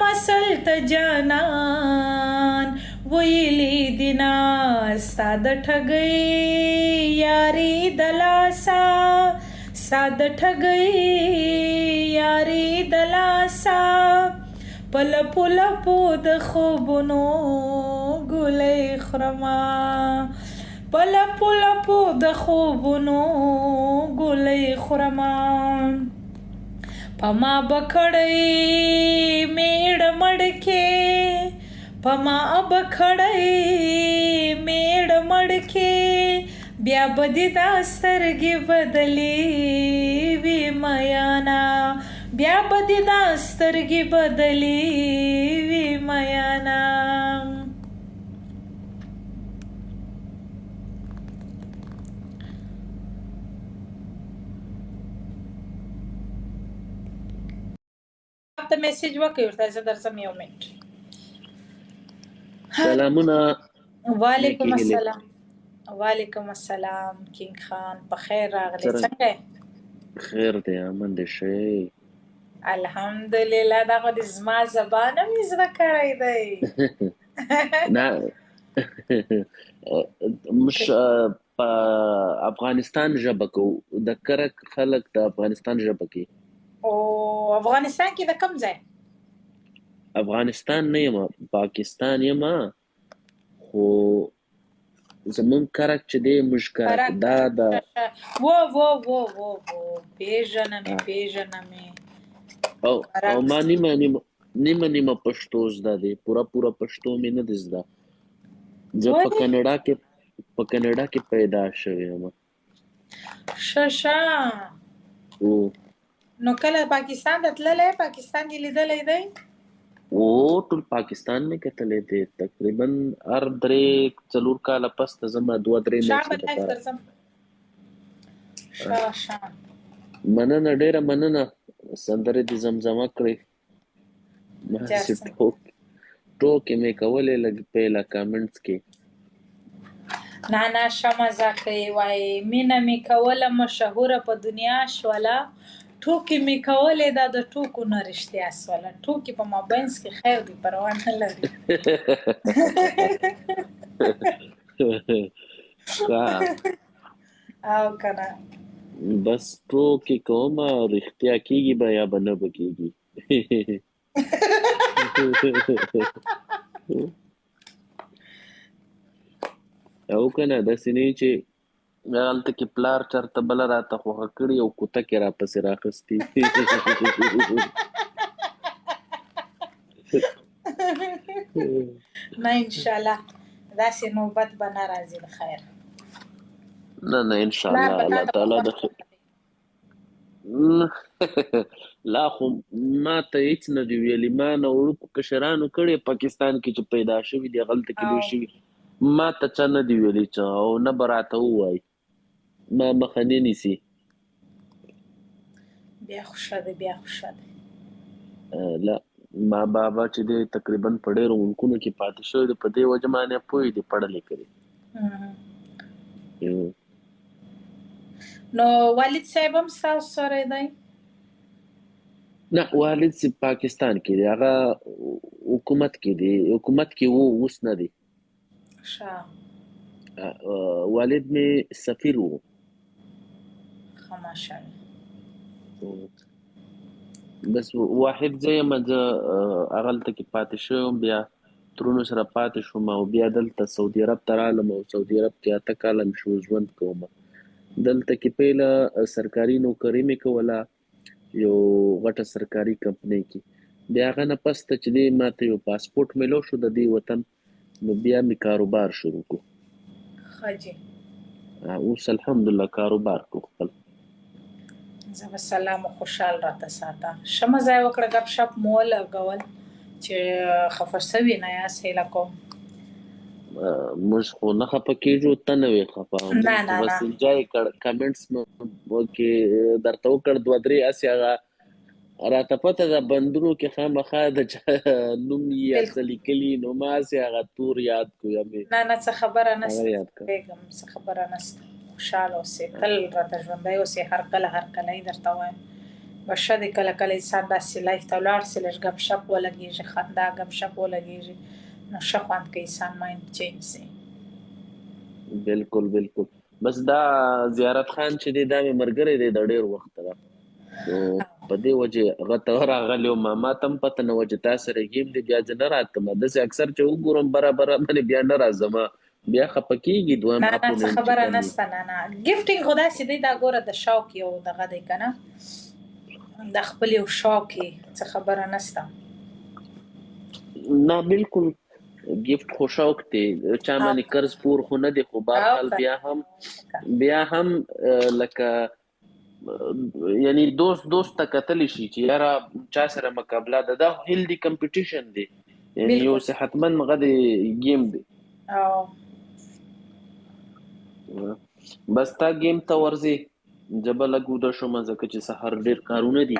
مسل ته جانان ویلی دینا ستا د ټګۍ یاري د لاسه ستا د ټګۍ یاري د لاسه په لپو لپو د خوبونو ګلۍ خورما په لپو لپو د خوبونو ګلۍ خورما په ما به کړی میړه مړکې په ما به کړی میړه مړکې بیا به دې دا سترګې بدلې وي میانا بیا به دې دا سترګې بدلې وي میانا. ته میسج وکړې ورته زه درځم یو منټ. سلامونه. وعلیکم السلام. وعلیکم السلام کینګ خان په خیر راغلی څنګه یې؟ خیر دی امن دی ښه. الحمدلله دغه د زما زبان مې زده کړی دی. نه مش په افغانستان ژبه کوو د کرک خلک د افغانستان ژبه کوي. او افغانستان کې د کوم ځای؟ افغانستان نه یم پاکستان یم خو زمون کرک چې دی موږ کرک دا د و پیژنمې او ما نیمه پښتو زده دی پوره پښتو مې نه دی زده. زه په کاناډا کې پیدا شوی یم. ښه نو کله پاکستان ته تللی پاکستان دې لیدلی دی؟ او ټول پاکستان مې کتلی دی تقریبا هر 3-4 کاله پس ته زما 2-3 میاشتې لپاره. مننه ډېره مننه سندرې دې زمزمه کړې. ماسې ټوکې مې کولې لږ پیله کامنټس کې. نه ښه مزه کوي وایي مینه مې کوله مشهوره په دنیا شوله ټوکې مې کولې دا د ټوکو نه رښتیا سوله ټوکې په مابینځ کې خیر دی پروا نه لري. او کنه بس ټوکې کوم رښتیا کېږي به یا به نه به کېږي. او کنه داسې نه چې هلته کې پلار چېرته بله راته خوښه کړي او کوته کې راپسې راخیستي. نه انشاءالله داسې نوبت به نه راځي د خیر. نه انشاءالله الله تعالی د خیر. لا خو ما ته هیڅ نه دي ویلي ما نه وړوکو کشرانو کړی پاکستان کې چې پیدا شوي دي هغلته کې لوی شوي ما ته چا نه دي ویلي چې او نه به راته ووایي ما مخه نه نیسي. بیا خو ښه دی لا ما بابا چې دی تقریبا په ډېرو ملکونو کې پاتې شوی دی په دې وجه باندې پوه دی پړلې کړي. نو والد صاحب هم ستاسو سره دی؟ نه والد صاحب پاکستان کې دی هغه حکومت کې و اوس نه دی. ښه والد مې سفیر و. ښه ماشاءالله. بس واحد زه یم زه هغلته کې پاتې شوم بیا ترونو سره پاتې شوم او بیا دلته سعودي عرب ته رالم او سعودي عرب کې 8 کاله مې شو ژوند کوم. دلته کې پیله سرکاري نوکري مې کوله یو غټه سرکاري کمپنۍ کې بیا هغه نه پس ته چې دی ماته یو پاسپورټ میلو شو د دې وطن نو بیا مې کاروبار شروع کو. ښه جي اوس الحمدلله کاروبار کو خپل. زه به سلام او خوشحال راته ساته ښه مزه یې وکړه ګپ شپ مو ولګول چې خفه سوي نه یاست هیله کوم. موږ خو نه خفه کېږو ته نه وې خفه بس انجای کړ کمنټس مو کې درته وکړ 2-3 هسې هغه راته پته ده بندونو کې خامخا د نوم یې څه لیکلي نو ما هسې هغه تور یاد کړو نه څه خبره نشته بیګم څه خبره نشته خوشحاله اوسې تل راته ژوندی اوسې هر کله یې درته وایم ښه دی کله کله انسان داسې لایف ته ولاړ سي لږ ګپ شپ ولګېږي خندا ګپ شپ ولګېږي نو ښه خوند کوي انسان مایند چینج سي. بالکل بالکل. بس دا زیارت خان چې دی دا مې ملګری دی د ډېر وخته ده، نو په دې وجې هغه ته راغلی وم. ما ته هم پته نه وه چې تا سره ګیم دی، بیا زه نه راتلم. داسې اکثر چې وګورم برابر باندې بیا نه راځم، بیا خفه کېږي دویم نه نه څه اپوننټ چې خبره کوم وي. نسته. نه نه ګفټینګ خو داسې دی دا ګوره د شوق یو دغه دی که نه د خپل یو شوق یې څه خبره نسته. نه بالکل ګفت خو شوق دی، چا باندې قرض پور خو نه دی، خو بهرحال بیا هم لکه یعنی دوست ته کتلی شي چې یاره چا سره مقابله ده، دا هیلدي کمپټیشن دی، یعنی یو صحتمند غدي گیم دی. بس تا گیم ته ورځي جبه لګو د شو مزه چې سحر ډیر کارونه دي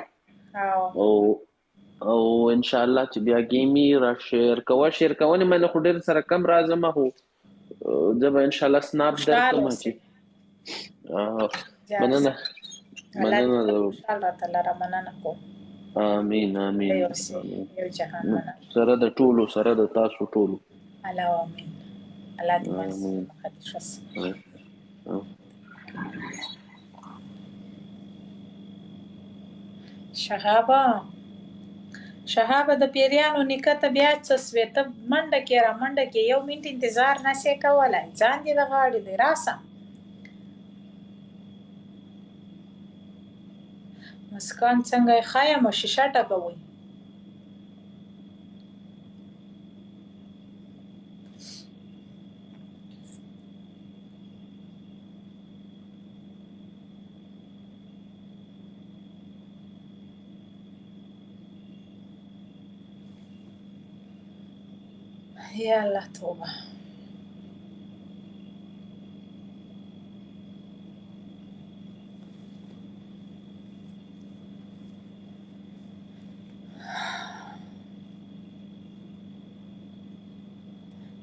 او ان شاء الله چې بیا گیمي را شیر کوونه مې خو ډیر سره کم راځم، هو جبه ان شاء الله سناب درکم چې مننه الله تعالی را مننه کوم. آمین آمین. یو جهان مننه سره د ټولو سره د تاسو ټولو. الله آمین. الله دې مخدش شهابه د پیریانو نیکه ته بیا څه سوې؟ ته منډه کې را منډه کې 1 منټ انتظار نسې کولی، ځان دې د غاړې دی راسه. مسکان څنګه یې ښایمه شیشه ټکوئ؟ یا الله توبه.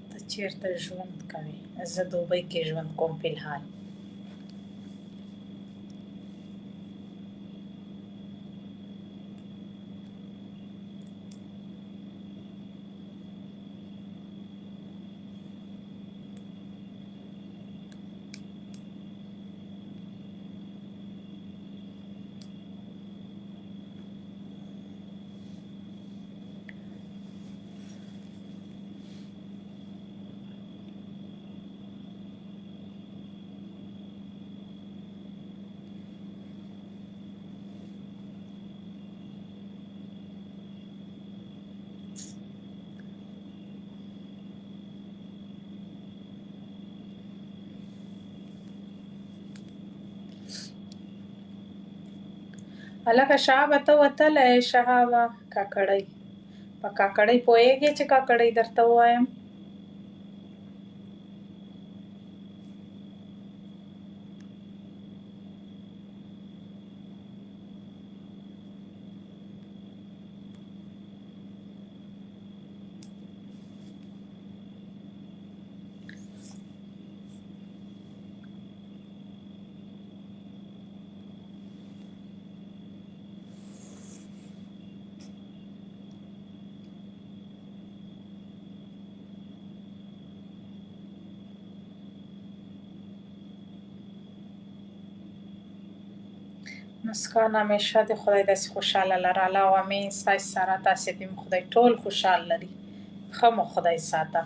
ته چیرته ژوند کوې؟ زه دوبۍ کې ژوند کوم فلحال. هلکه شهابه ته وتلی شهابه کاکړۍ په کاکړۍ پوهېږې چې کاکړۍ درته ووایم؟ مسکان همیشه د خدای داسې خوشحاله لره. الله امین. ستاسې سره تاسې دې خدای ټول خوشحال لري. ښه مو خدای ساته.